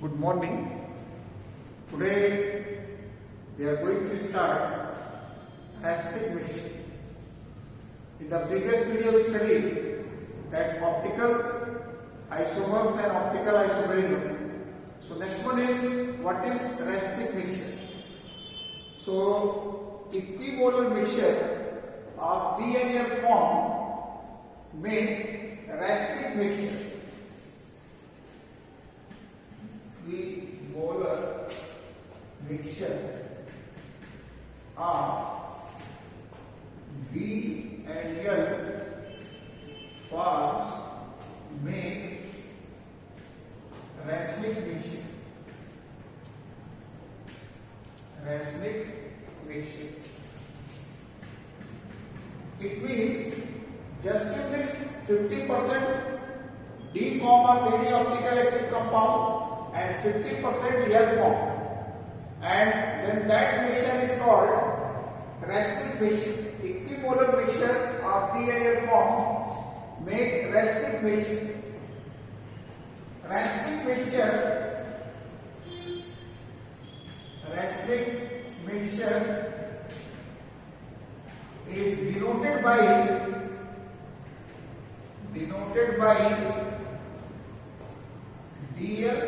Good morning. Today we are going to start aspect mixture. In the previous video we studied that optical isomers and optical isomerism. So next one is what is aspect mixture. So equimolar mixture of D and L form make aspect mixture. Equimolar mixture of D and L forms make racemic mixture. Racemic mixture. It means just to mix 50% D form of any optical active compound and 50% L form, and then that mixture is called racemic mixture. Equimolar mixture of D and L form make racemic mixture. Racemic mixture is denoted by DL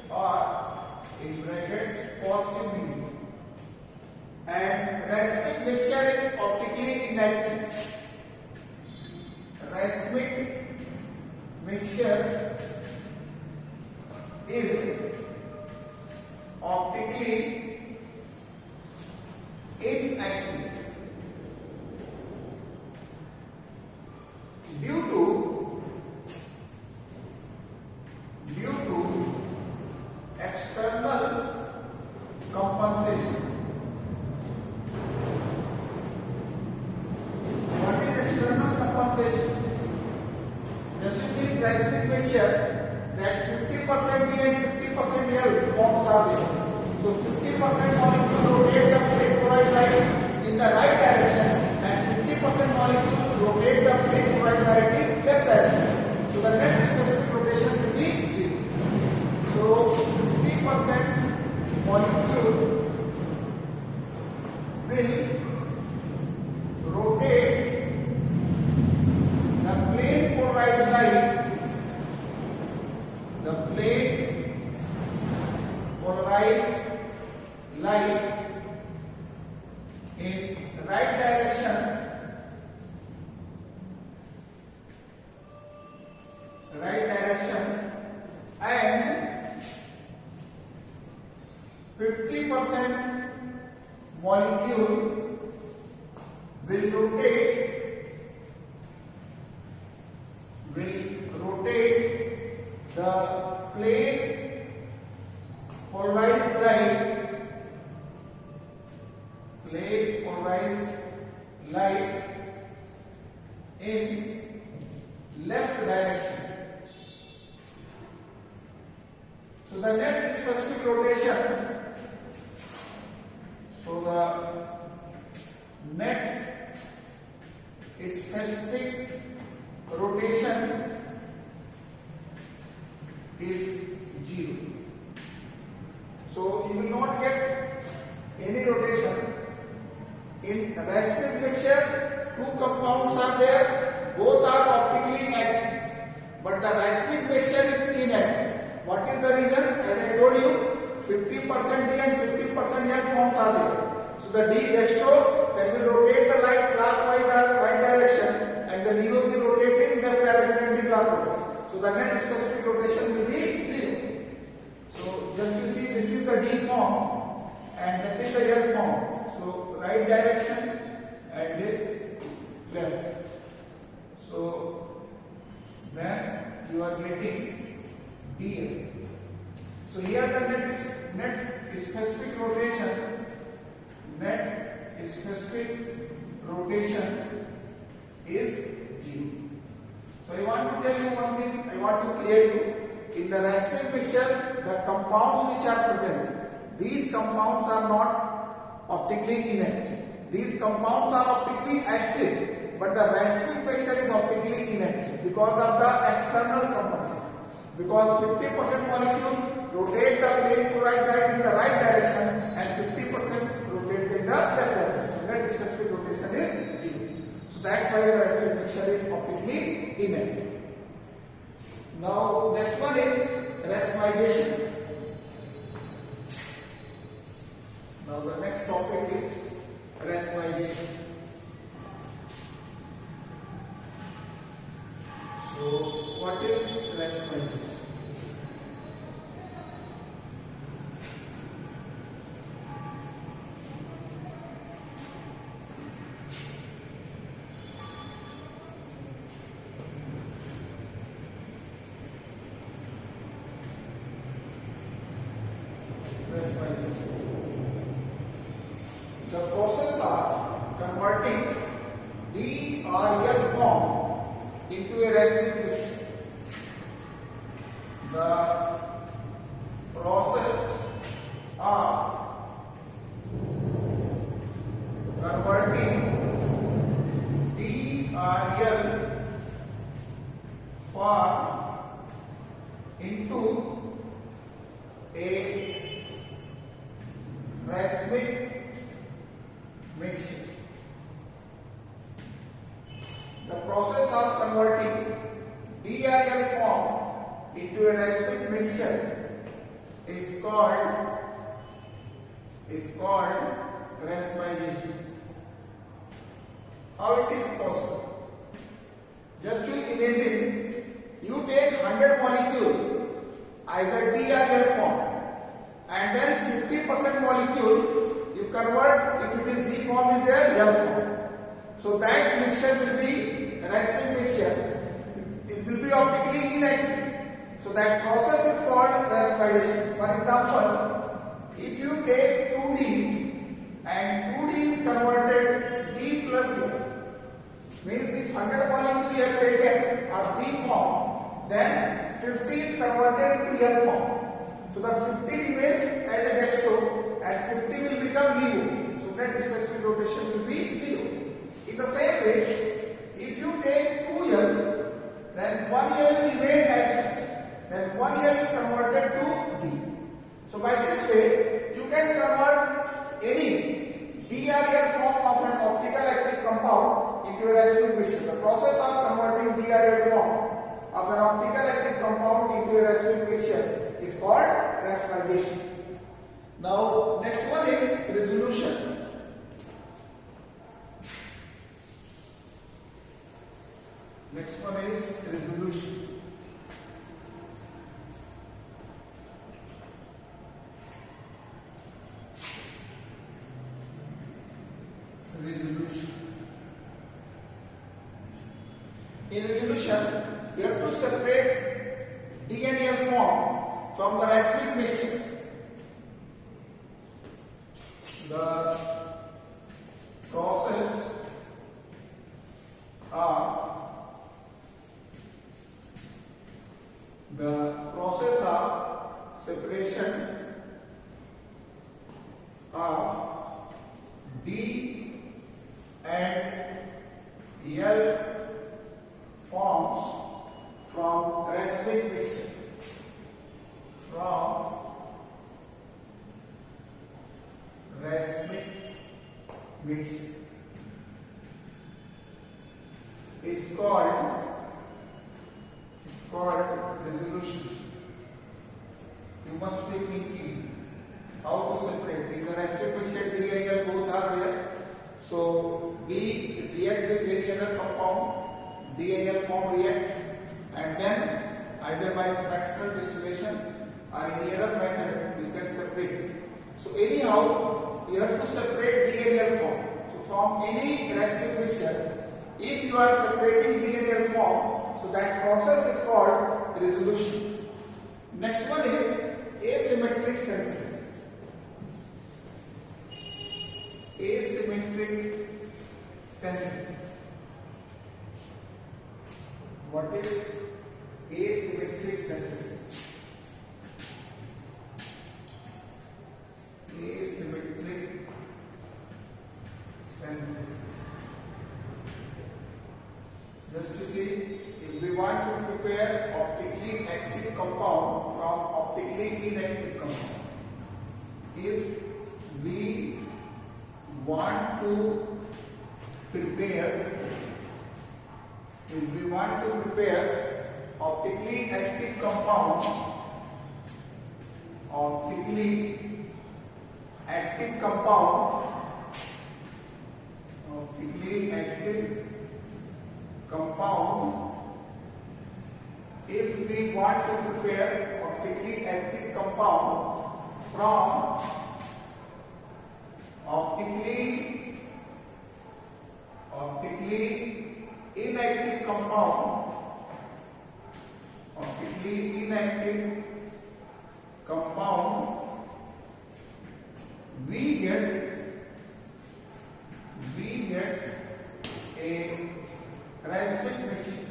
or in bracket positive meaning, and racemic mixture is optically inactive. Racemic mixture is optically inactive due to external compensation. What is external compensation? Just you see racemic mixture that 50% D and 50% L forms are there. So 50% molecule rotate the plate polarized light in the right direction and 50% molecule rotate the plate polarized light in left direction. So the net specific rotation will be 0. So 50% molecule will rotate the plane polarized light, in right direction, and 50% molecule will rotate the plane polarized light in left direction. So the net specific rotation, is 0. So you will not get any rotation. In racemic mixture, two compounds are there, both are optically active, but the racemic mixture is inactive. What is the reason? As I told you, 50% D and 50% L forms are there. So the D dextro that will rotate the light clockwise or right direction, and the LEO will rotate in left direction anti-clockwise. So the net specific rotation will be 0. So just you see, this is the D form and that is the L form. So right direction and this left. So then you are getting DL. So here the net specific rotation is 0. So I want to tell you one thing, I want to clear you. In the racemic mixture, the compounds which are present, these compounds are not optically inactive. These compounds are optically active, but the racemic mixture is optically inactive because of the external compensation. Because 50% molecule rotate the plane chloride in the right direction and 50% rotate in the left direction. So net specific rotation is 0. So that's why the recipic mixture is optically inactive. Now next one is racemization. Now the next topic is racemization. So what is racemization? The process of converting D or L form into a racemic mixture. The process of converting D or L form into a racemic mixture. The process of converting DRL form into a racemic mixture is called racemization. How it is possible? Just to imagine, you take 100 molecule, either DRL form, and then 50% molecule you convert, if it is D form is there, L form. So that mixture will be racemic mixture. It will be optically inactive. So that process is called racemization. For example, if you take 2D and 2D is converted D plus L, means if 100 molecule you have taken are D form, then 50 is converted into L form. So the 50 remains as a dextro and 50 will become LEVO. So net specific rotation will be 0. In the same way, if you take 2L, then 1L will remain as such. Then 1L is converted to D. So by this way, you can convert any DRL form of an optical active compound into a racemic mixture. The process of converting DRL form of an optical active compound into a racemic mixture is called racemization. Now next one is resolution. Next one is resolution. Resolution. In resolution, you have to separate D and L form from the racemic mixture. The process of separation of D and L forms from racemic mixture. From racemic mixture is called resolution. You must be thinking how to separate. In the racemic mixture, D and L both are there. So B react with any other compound, D and L form react, and then either by fractional distillation or any other method you can separate it. So anyhow, you have to separate D and L form. So from any racemic mixture, if you are separating D and L form, so that process is called resolution. Next one is asymmetric synthesis. Asymmetric synthesis. What is asymmetric synthesis? Asymmetric synthesis. Just to see, if we want to prepare optically active compound from optically inactive compound. If we want to prepare optically active compound, if we want to prepare optically active compound from optically inactive compound, we get a racemic mixture,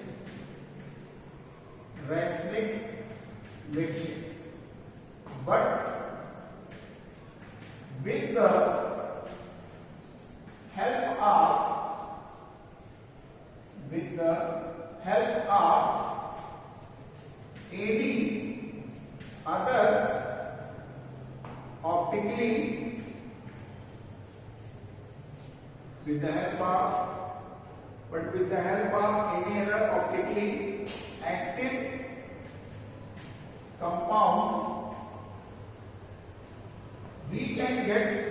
but with the help of any other optically active compound, we can get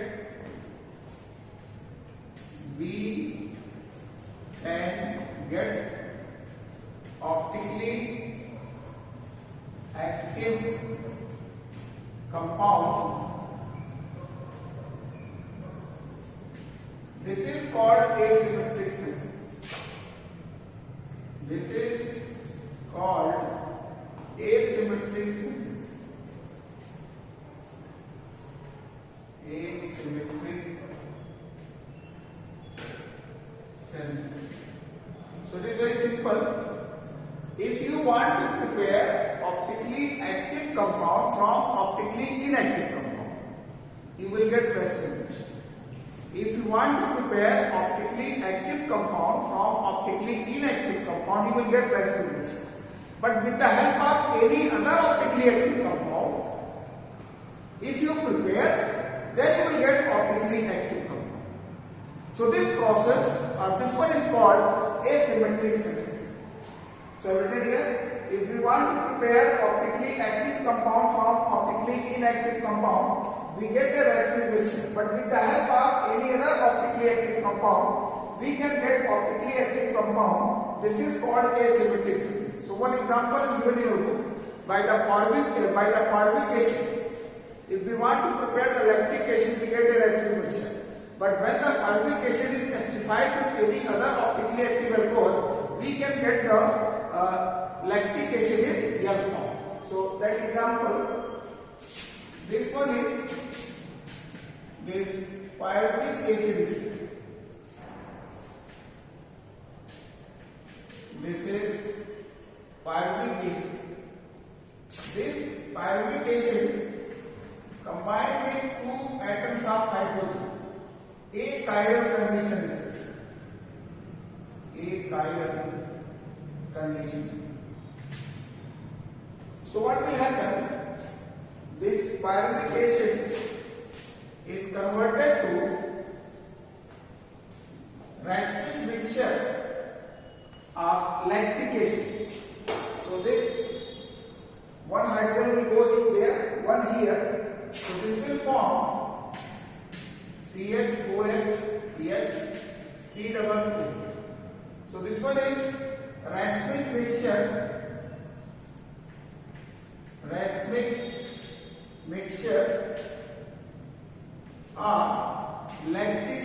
optically active compound. This is called asymmetric synthesis. Asymmetric synthesis. So it is very simple. If you want to prepare optically active compound from optically inactive compound, you will get precipitation. If you want to prepare optically active compound from optically inactive compound, you will get precipitation. But with the help of any other optically active compound, if you prepare, then you will get optically active compound. So this process, or this one is called asymmetric synthesis. So written here, if we want to prepare optically active compound from optically inactive compound, we get a racemic mixture. But with the help of any other optically active compound, we can get optically active compound. This is called asymmetric synthesis. So one example is given in your book. By the formic acid, if we want to prepare the lactic acid, we get a racemic mixture. But when the formic acid is acidified with any other optically active alcohol, we can get the lactic acid in gel form. So that example, this one is this formic acid. This is formic acid. This formic acid combined with two atoms of hydrogen. A chiral condition is there. A chiral condition. So what will happen? This formic acid is converted to racemic mixture of lactic acid. So this one hydrogen will go in there, one here. So this will form CH-OH, PH, C-double-O. So this one is racemic mixture of lactic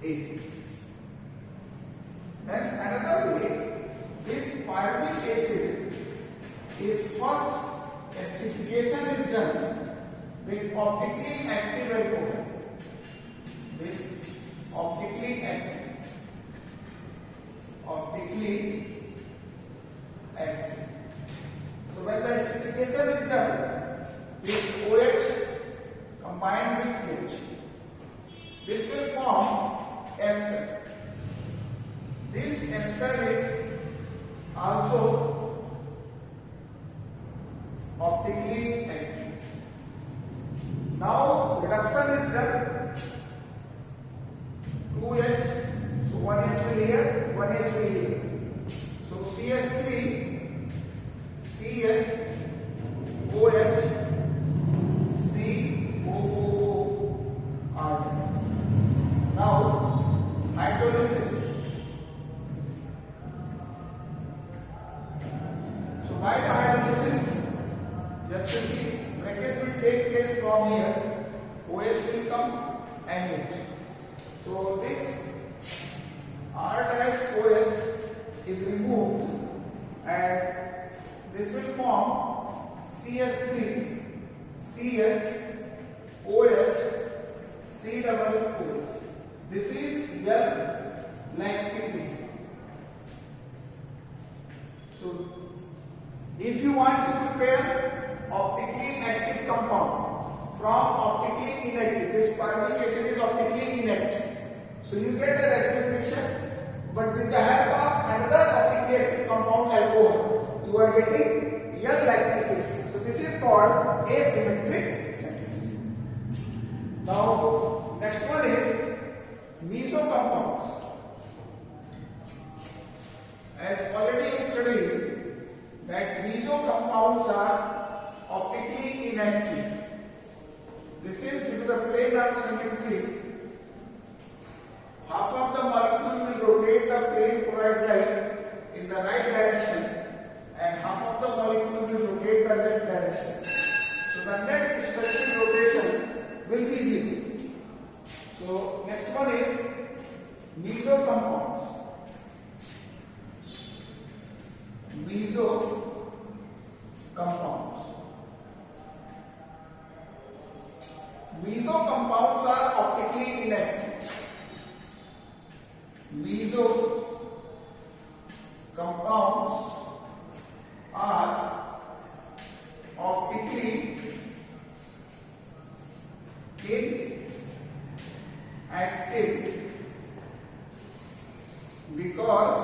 acid. Then another way, this formic acid is first acidification is done with optically active alcohol. This optically active. So when the acidification is done, this OH combined with H, this will form ester. This ester is also one H will be here. So CH3, CH, OH, COOO are this. Now hydrolysis. So by the hydrolysis, just to see, bracket will take place from here. OH will come and H. So this R-OH is removed and this will form CH3, CH, OH, C-double-OH. This is lactic acid. So if you want to prepare optically active compound from optically inactive, this formic acid is optically inactive. So you get a reciprocal mixture, but with the help of another optically active compound, alcohol, you are getting lactic acid. So this is called asymmetric synthesis. Now next one is Miso Compounds. As already you studied that Miso Compounds are optically inactive. This is due to the plane of symmetry. Half of the molecule will rotate the plane polarized light in the right direction and half of the molecule will rotate the left direction. So the net specific rotation will be 0. So next one is Miso Compounds. Miso Compounds. Miso compounds are optically inactive. Miso compounds are optically inactive because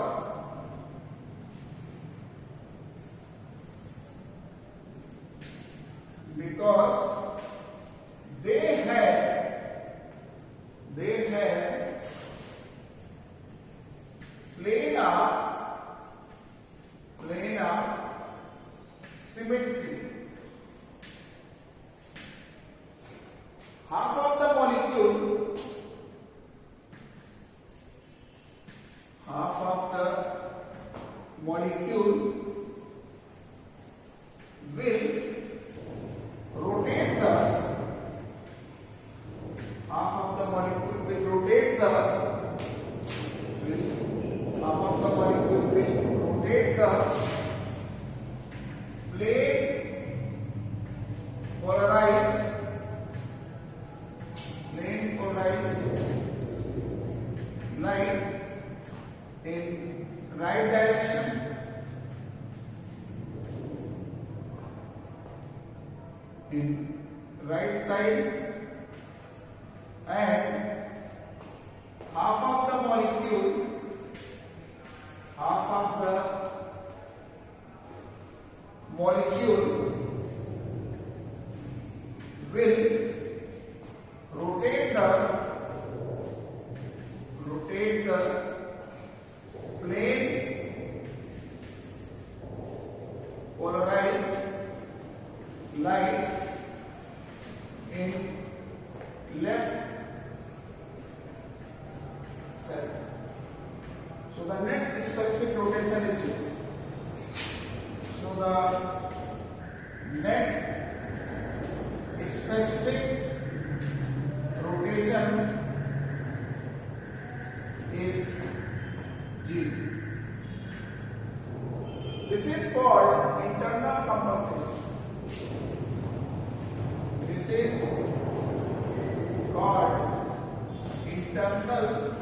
they have planar symmetry. Half of the molecule will rotate the plane polarized light in right direction in right side and half of the molecule will rotate the plane polarized light in left side. So the net specific rotation is 0. So the net specific rotation is 0. This is called internal compensation. This is called internal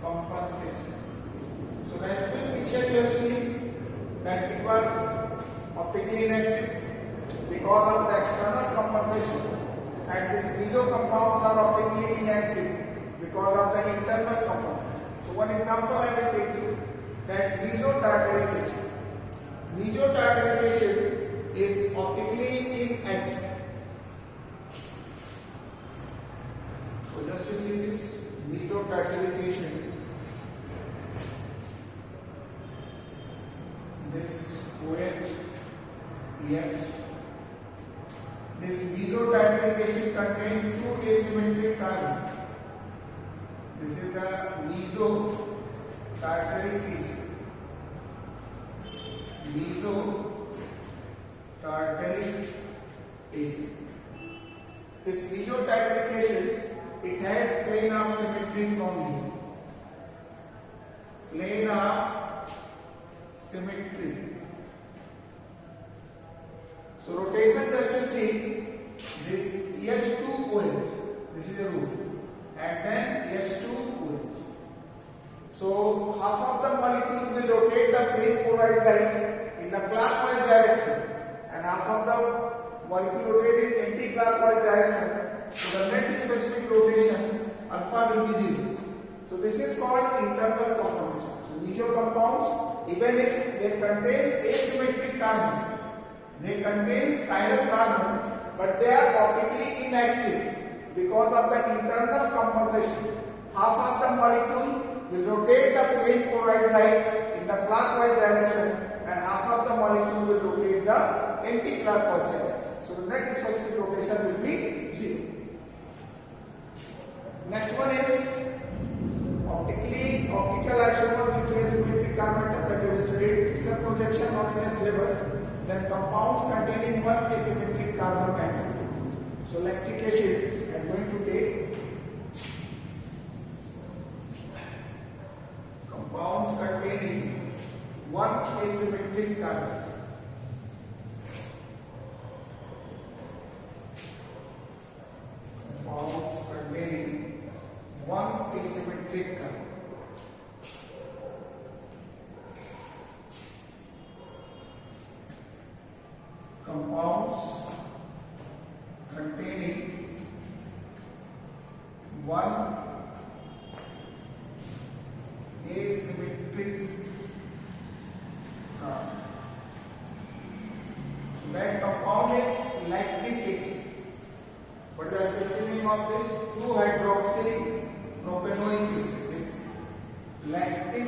compensation. So the spin picture you have seen that it was optically inactive because of the external compensation, and these Miso compounds are optically inactive because of the internal compensation. So one example I will take you, that Miso tartaric acid. Miso tartaric acid is optically inactive. This meso-titanic acid contains two asymmetric carbons. This is the meso-titanic acid. Meso-titanic acid. This meso-titanic acid, it has plane of symmetry from here. Plane of symmetry. So rotation, just to see this H2OH, this is a root, and then H2OH. So half of the molecule will rotate the plane polarized light in the clockwise direction, and half of the molecule rotate in anti-clockwise direction. So the net specific rotation alpha will be 0. So this is called internal compensation. So Miso compounds, even if they contain asymmetric carbon, they contain chiral carbon, but they are optically inactive because of the internal compensation. Half of the molecule will rotate the plane polarized light in the clockwise direction, and half of the molecule will rotate the anti-clockwise direction. So the net specific rotation will be 0. Next one is optical isomers into asymmetric carbon atom that we have studied. Fixed projection not in a syllabus. Then compounds containing one asymmetric carbon atom. So lactic acid, I am going to take compounds containing one asymmetric carbon. Compounds containing one asymmetric carbon. Compounds containing one asymmetric carbon. So that compound is lactic acid. What is the specific name of this? 2-hydroxypropanoic acid. This lactic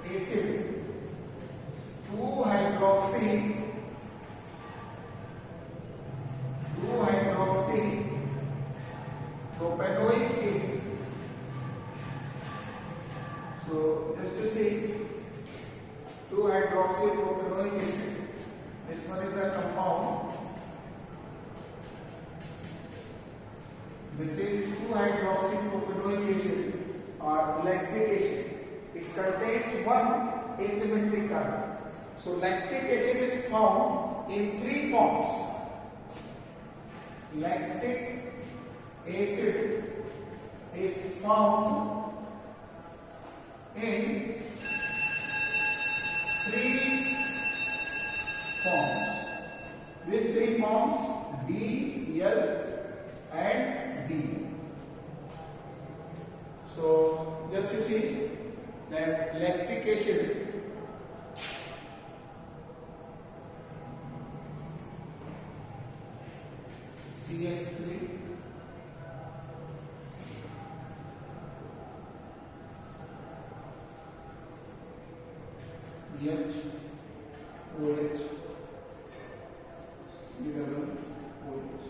acid. 2-hydroxypropanoic acid. So just to see 2-hydroxypropanoic acid. This one is the compound. This is 2-hydroxypropanoic acid or lactic acid. It contains one asymmetric carbon. So lactic acid is found in three forms. Lactic acid is found in three forms. These three forms, D, L and D. So just to see that lactic acid CH3 H OH C double OH.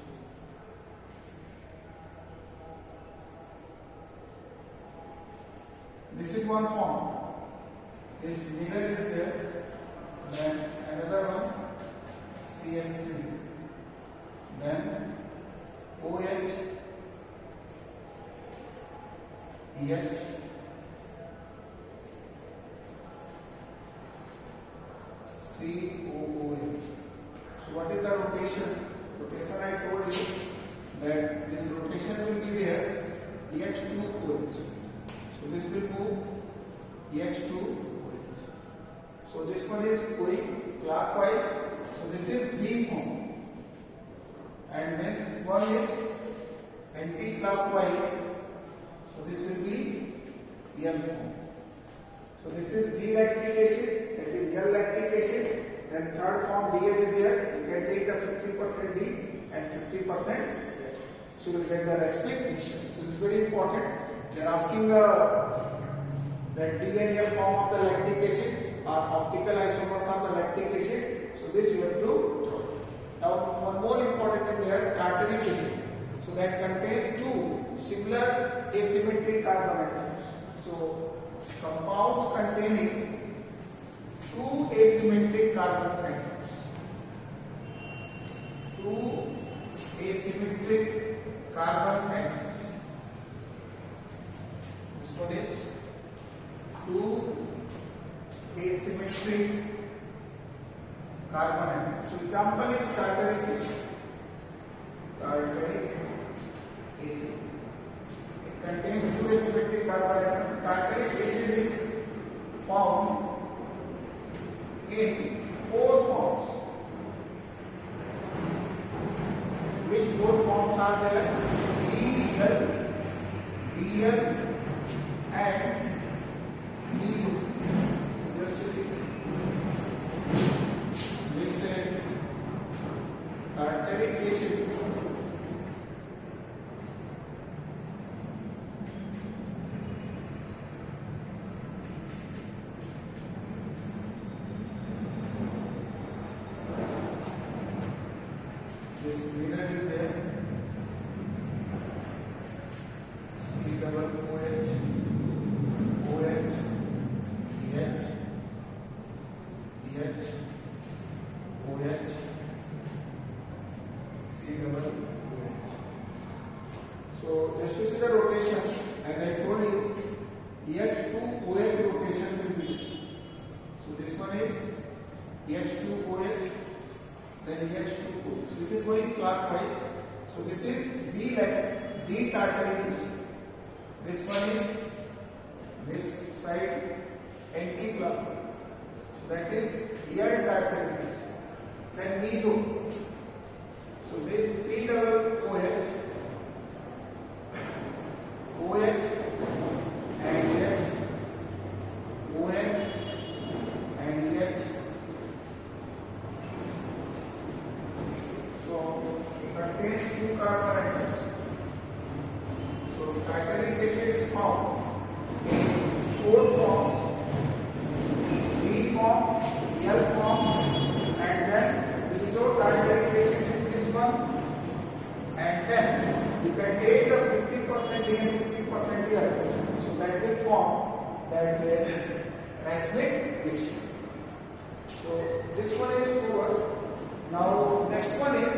This is one form. This middle is there. Then another one CH3. Then OH, H, COOH. So what is the rotation? Rotation I told you that this rotation will be there H2OH. So this will move H2OH. So this one is going clockwise. So this is D form. And this one is anti-clockwise. So this will be L form. So this is D lactic acid, that is L lactic acid. Then third form DL is here. You can take the 50% D and 50% L. So you will get the reciproc mixture. So this is very important. They are asking that D and L form of the lactic acid are optical isomers of the lactic acid. So this you have to draw. Now one more important thing here. that contains two similar asymmetric carbon atoms. So compounds containing two asymmetric carbon atoms. Two asymmetric carbon atoms. This one is two asymmetric carbon atoms. So example is tartaric acid. Tartaric acid. It contains two asymmetric carbon atoms. Tartaric acid is found in four forms. Which four forms are there? DL, and Miso. Just to see. This tartaric acid this mirror is there. C double OH, OH, BH, BH, OH, C double OH. So just to see the rotation, as I told you, H2OH rotation will be. So this one is H2OH, then H2OH. So it is going clockwise. So this is D tartaric acid. This one is this side anti-clockwise. So that is L tartaric acid. Then Miso. So this C double OH, OH and H, OH and H. So it contains two carbon atoms. So tartaric acid is found in four forms: D form, L form, and then Miso tartaric acid is this one. And then you can take the 50% D and 50% L. So that will form that racemic mixture. So this one is over. Now next one is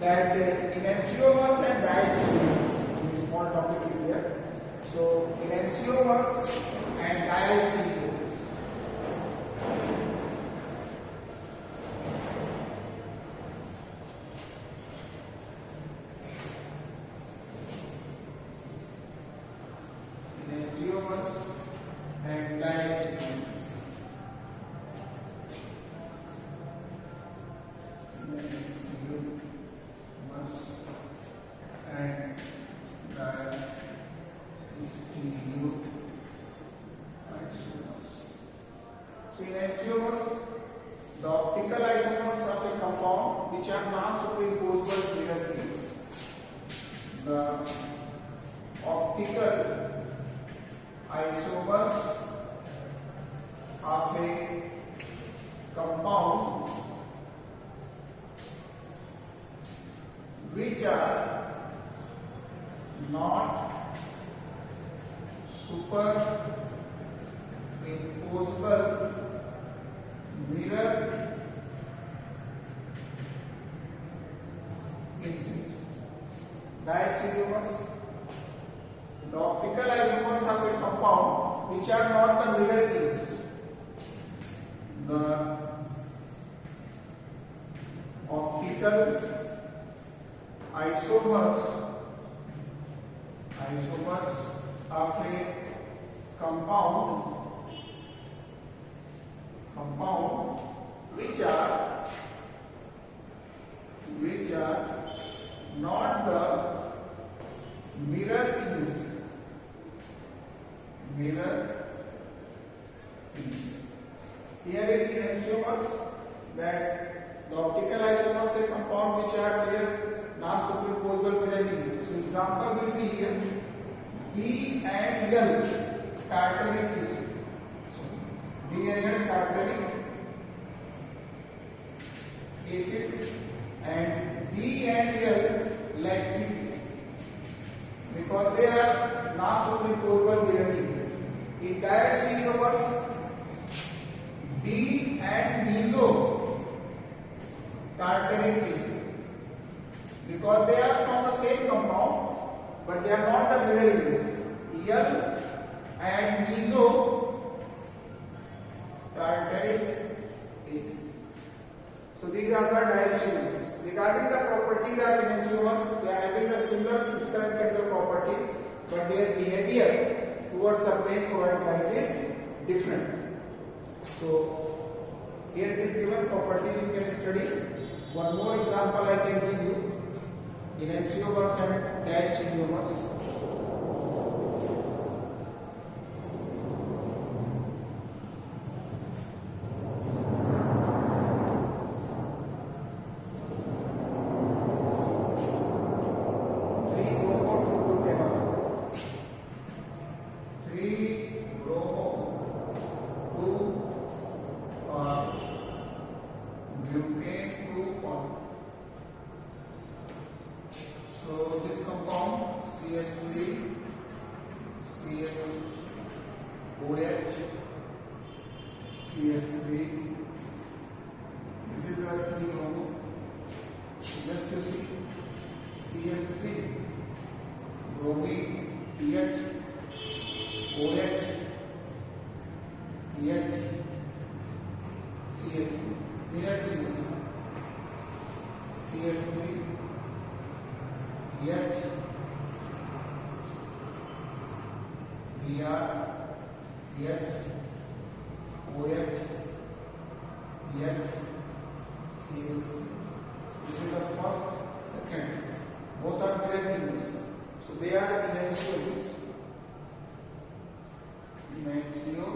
that in enantiomers and diastereomers, this small topic is there. So in enantiomers and diastereomers, and diastereomers. And so in isomers, the optical isomers of a compound which are non-superimposable mirror images. The optical isomers of a compound which are not superimposable mirror images. Diastereomers, the optical isomers of a compound which are not the mirror images. The optical isomers of a compound which are not the mirror images. Here it is isomers that the optical isomers of a compound which are mirror non-superimposable mirror images. So example will be here D and L tartaric acid. So D and L tartaric acid and D and L because they are from the same compound, but they are not the mirror images. L and meso tartaric acid. So these are the diastereomers. Regarding the properties of enantiomers, they are having a similar physical and chemical properties, but their behavior towards the brain chloride light is different. So here it is given properties you can study. One more example I can give you. Enantiomers and diastereomers. So this compound CH3, CH2OH, CH3. This is the 3 bromo. Just you see CH3, bromine, PH, OH, PH, CH3. Mirror things. CH3, PH, Br, PH, OH, PH, CH3. This is the first, second. Both are mirror images. So they are enantiomers. Enantio,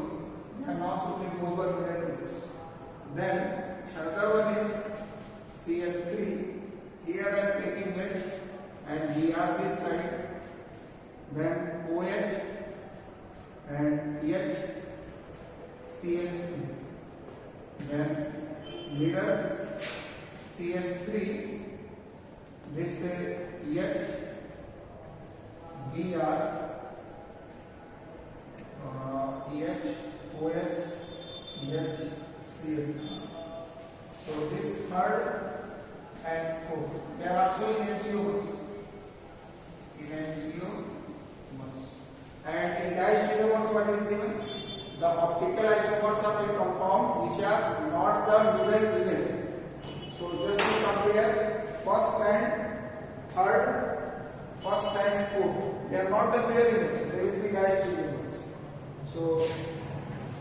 they are not superimposable mirror images. Then another one is CH3. Here I am taking H and Br this side. Then OH and H, CH3. Then mirror CH3. This H, Br, EH, OH, EH, CH3. So this third and fourth, they are also enantiomers. Enantiomers. And in diastereomers, what is given? The optical isomers of a compound which are not the mirror image. So just to compare first and third, first and fourth, they are not the mirror image. They will be diastereomers. So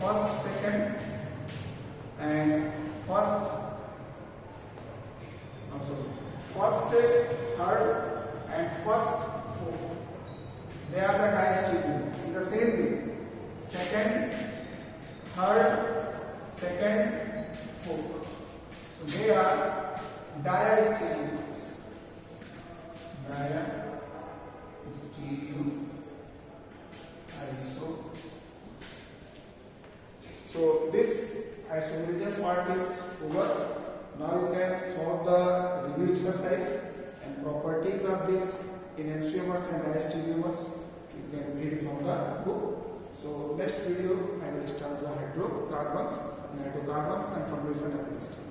first, second, and first, third, and first, fourth. They are the diastereomers. In the same way, second, third, second, fourth. So they are diastereomers. Iso. So this isomerism part is over. Now you can solve the review exercise and properties of this enantiomers and diastereomers. You can read from the book. So next video I will start the hydrocarbons and hydrocarbons conformation. I will start.